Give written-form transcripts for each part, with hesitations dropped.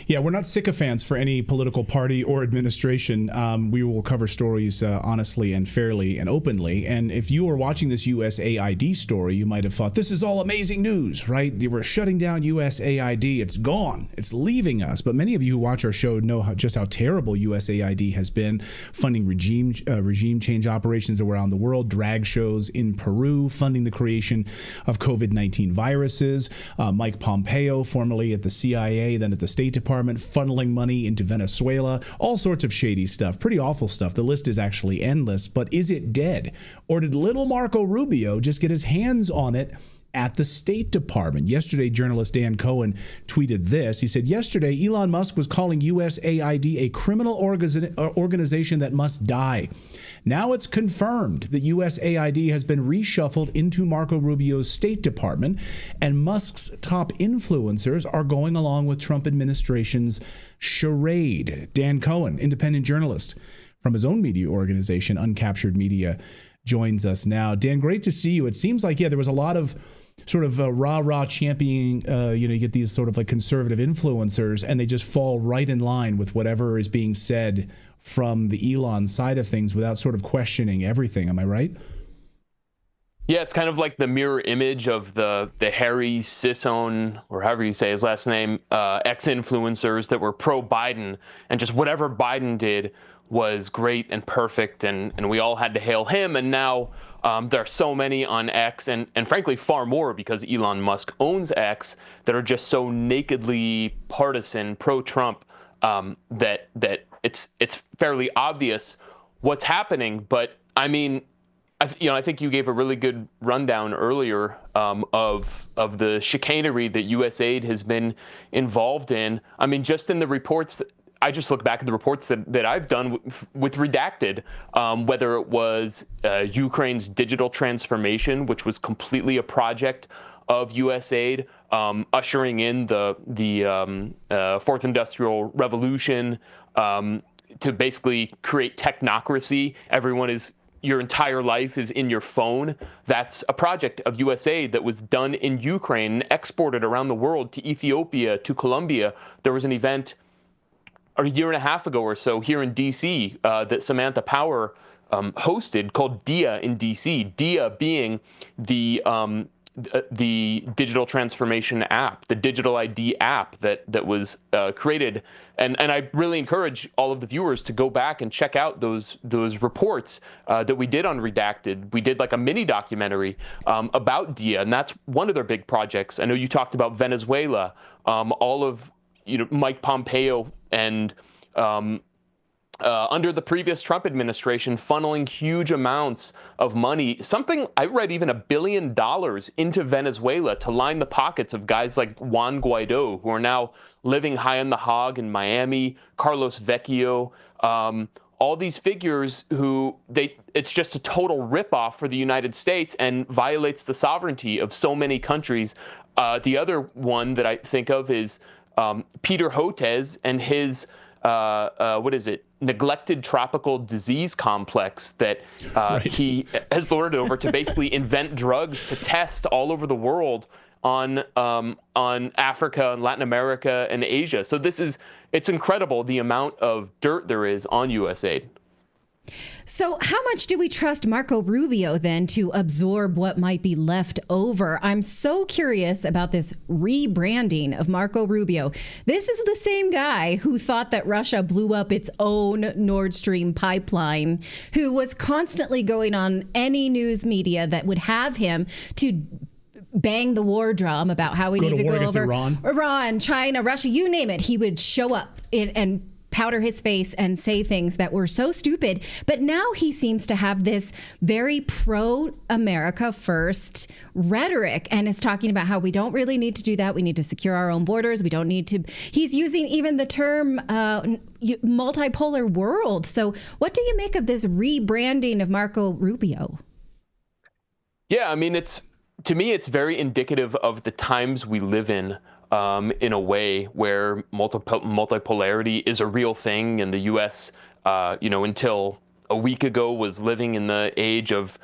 Yeah, we're not sycophants for any political party or administration. We will cover stories honestly and fairly and openly. And if you were watching this USAID story, you might have thought, this is all amazing news, right? We're shutting down USAID. It's gone. It's leaving us. But many of you who watch our show know just how terrible USAID has been, funding regime change operations around the world, drag shows in Peru, funding the creation of COVID-19 viruses. Mike Pompeo, formerly at the CIA, then at the State Department, funneling money into Venezuela, all sorts of shady stuff, pretty awful stuff. The list is actually endless, but is it dead? Or did little Marco Rubio just get his hands on it at the State Department? Yesterday, journalist Dan Cohen tweeted this. He said, yesterday, Elon Musk was calling USAID a criminal organization that must die. Now it's confirmed that USAID has been reshuffled into Marco Rubio's State Department, and Musk's top influencers are going along with Trump administration's charade. Dan Cohen, independent journalist from his own media organization, Uncaptured Media, joins us now. Dan, great to see you. It seems like, there was a lot of sort of rah-rah championing, you get these sort of like conservative influencers, and they just fall right in line with whatever is being said from the Elon side of things without sort of questioning everything. Am I right? Yeah, it's kind of like the mirror image of the Harry Sisson, or however you say his last name, ex-influencers that were pro-Biden, and just whatever Biden did was great and perfect, and we all had to hail him. And now there are so many on X, and frankly far more, because Elon Musk owns X, that are just so nakedly partisan, pro-Trump, that it's fairly obvious what's happening. But I mean, I think you gave a really good rundown earlier of the chicanery that USAID has been involved in. I mean, just in the reports I just look back at the reports that I've done with Redacted, whether it was Ukraine's digital transformation, which was completely a project of USAID, ushering in the Fourth Industrial Revolution, to basically create technocracy. Your entire life is in your phone. That's a project of USAID that was done in Ukraine and exported around the world to Ethiopia, to Colombia. There was an event a year and a half ago or so here in D.C. That Samantha Power hosted, called DIA in D.C. DIA being the digital transformation app, the digital ID app that was created. And I really encourage all of the viewers to go back and check out those reports that we did on Redacted. We did like a mini documentary about DIA, and that's one of their big projects. I know you talked about Venezuela, all of Mike Pompeo and under the previous Trump administration, funneling huge amounts of money, something I read even $1 billion into Venezuela to line the pockets of guys like Juan Guaido, who are now living high on the hog in Miami, Carlos Vecchio, all these figures it's just a total ripoff for the United States and violates the sovereignty of so many countries. The other one that I think of is Peter Hotez and his neglected tropical disease complex that he has lured over to basically invent drugs to test all over the world on Africa and Latin America and Asia. So it's incredible the amount of dirt there is on USAID. So how much do we trust Marco Rubio then to absorb what might be left over? I'm so curious about this rebranding of Marco Rubio. This is the same guy who thought that Russia blew up its own Nord Stream pipeline, who was constantly going on any news media that would have him to bang the war drum about how we need to go over Iran, China, Russia, you name it. He would show up and powder his face and say things that were so stupid. But now he seems to have this very pro-America first rhetoric and is talking about how we don't really need to do that. We need to secure our own borders. We don't need to. He's using even the term multipolar world. So what do you make of this rebranding of Marco Rubio? Yeah, I mean, to me, it's very indicative of the times we live in a way where multipolarity is a real thing. And the U.S., until a week ago, was living in the age of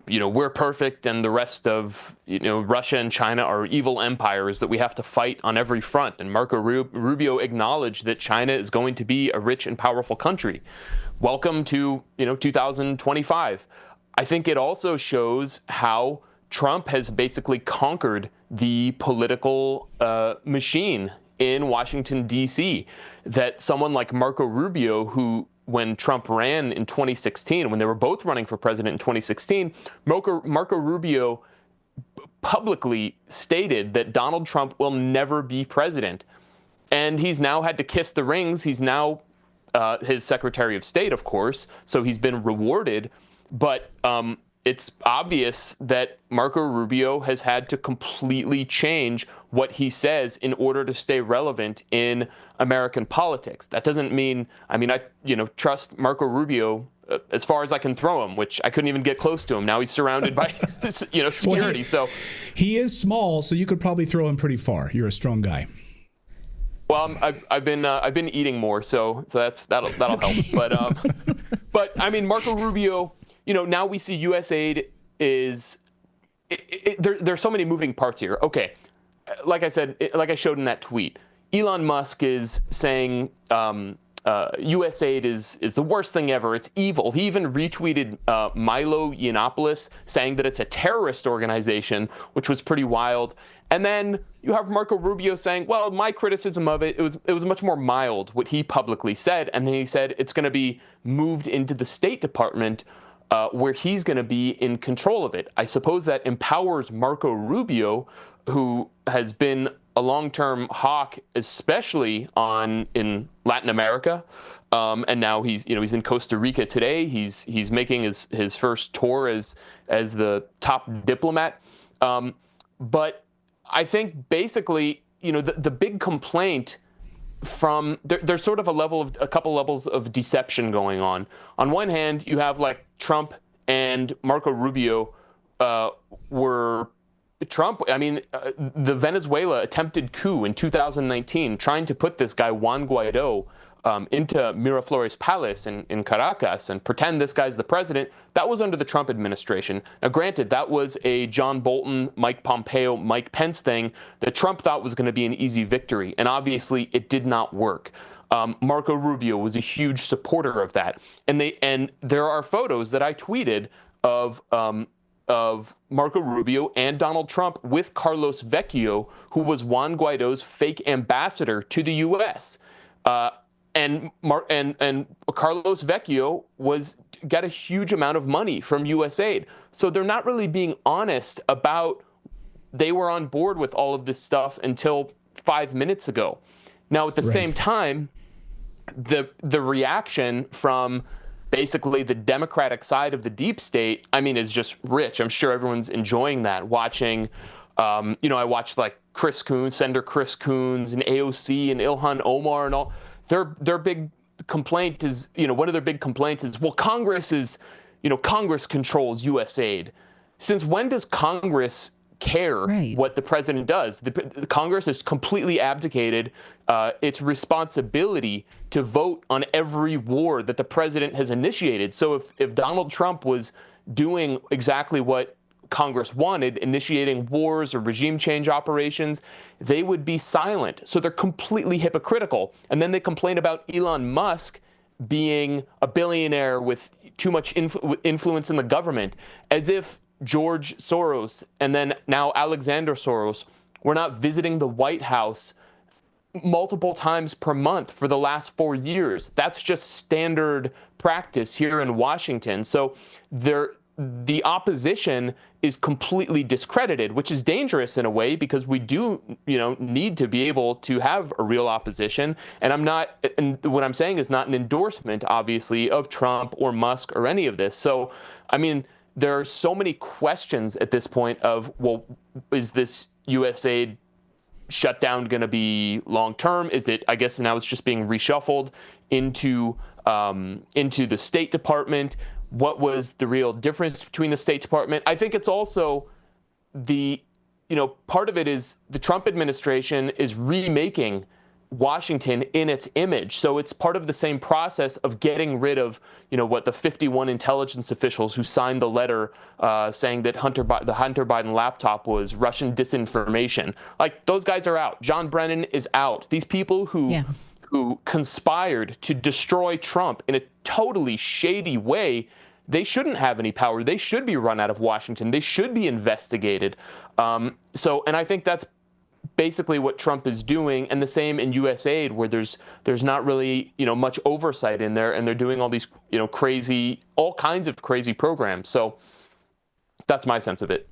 we're perfect and the rest of, Russia and China are evil empires that we have to fight on every front. And Marco Rubio acknowledged that China is going to be a rich and powerful country. Welcome to, 2025. I think it also shows how Trump has basically conquered the political machine in Washington, D.C., that someone like Marco Rubio, who, when Trump ran in 2016, when they were both running for president in 2016, Marco Rubio publicly stated that Donald Trump will never be president. And he's now had to kiss the rings. He's now his Secretary of State, of course, so he's been rewarded. But it's obvious that Marco Rubio has had to completely change what he says in order to stay relevant in American politics. That doesn't mean, I trust Marco Rubio as far as I can throw him, which I couldn't even get close to him. Now he's surrounded by, security. So he is small, so you could probably throw him pretty far. You're a strong guy. Well, I've been eating more, so that'll help. But Marco Rubio. Now we see USAID is there's so many moving parts here. Okay, like I said, like I showed in that tweet, Elon Musk is saying USAID is the worst thing ever. It's evil. He even retweeted Milo Yiannopoulos saying that it's a terrorist organization, which was pretty wild. And then you have Marco Rubio saying, well, my criticism of it was much more mild, what he publicly said. And then he said it's going to be moved into the State Department, where he's going to be in control of it. I suppose that empowers Marco Rubio, who has been a long-term hawk, especially in Latin America, and now he's in Costa Rica today. He's making his first tour as the top diplomat. But I think basically, the big complaint from there's sort of a couple levels of deception going on. On one hand, you have like Trump and Marco Rubio were Trump. The Venezuela attempted coup in 2019, trying to put this guy Juan Guaido into Miraflores Palace in Caracas and pretend this guy's the president. That was under the Trump administration. Now, granted, that was a John Bolton, Mike Pompeo, Mike Pence thing that Trump thought was going to be an easy victory. And obviously, it did not work. Marco Rubio was a huge supporter of that. And there are photos that I tweeted of Marco Rubio and Donald Trump with Carlos Vecchio, who was Juan Guaido's fake ambassador to the U.S. And Carlos Vecchio got a huge amount of money from USAID. So they're not really being honest about they were on board with all of this stuff until 5 minutes ago. Now, at the same time, the reaction from basically the Democratic side of the deep state, is just rich. I'm sure everyone's enjoying that. Watching, I watched like Senator Chris Coons and AOC and Ilhan Omar and all. Their big complaint is, one of their big complaints is, well, Congress controls USAID. Since when does Congress care what the president does? The Congress has completely abdicated its responsibility to vote on every war that the president has initiated. So if Donald Trump was doing exactly what Congress wanted, initiating wars or regime change operations, they would be silent. So they're completely hypocritical. And then they complain about Elon Musk being a billionaire with too much influence in the government, as if George Soros and then now Alexander Soros were not visiting the White House multiple times per month for the last 4 years. That's just standard practice here in Washington. So the opposition is completely discredited, which is dangerous in a way because we do, need to be able to have a real opposition. And what I'm saying is not an endorsement, obviously, of Trump or Musk or any of this. So, there are so many questions at this point of, well, is this USAID shutdown going to be long term? Is it? I guess now it's just being reshuffled into the State Department. What was the real difference between the State Department? I think it's also part of it is the Trump administration is remaking Washington in its image. So it's part of the same process of getting rid of, the 51 intelligence officials who signed the letter saying that the Hunter Biden laptop was Russian disinformation. Like, those guys are out. John Brennan is out. These people who conspired to destroy Trump in a totally shady way, they shouldn't have any power. They should be run out of Washington. They should be investigated. And I think that's basically what Trump is doing, and the same in USAID, where there's not really much oversight in there, and they're doing all these all kinds of crazy programs. So that's my sense of it.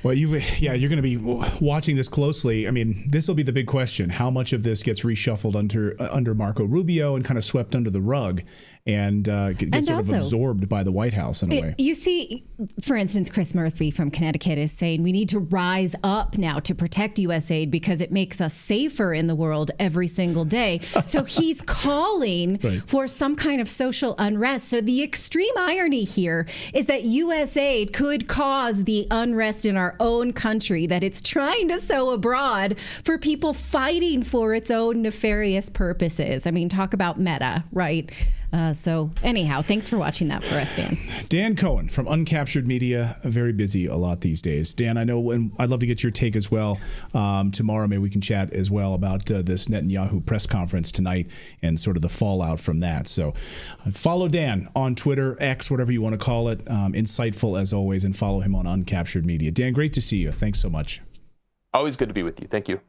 Well, you're going to be watching this closely. I mean, this will be the big question: how much of this gets reshuffled under Marco Rubio and kind of swept under the rug, and gets sort of absorbed by the White House in a way? You see, for instance, Chris Murphy from Connecticut is saying we need to rise up now to protect USAID because it makes us safer in the world every single day. So he's calling for some kind of social unrest. So the extreme irony here is that USAID could cause the unrest in our own country that it's trying to sow abroad for people fighting for its own nefarious purposes. I mean, talk about meta, right? So anyhow, thanks for watching that for us, Dan. Dan Cohen from Uncaptured Media, very busy a lot these days. Dan, I know, and I'd love to get your take as well. Tomorrow, maybe we can chat as well about this Netanyahu press conference tonight and sort of the fallout from that. So follow Dan on Twitter, X, whatever you want to call it. Insightful as always, and follow him on Uncaptured Media. Dan, great to see you. Thanks so much. Always good to be with you. Thank you.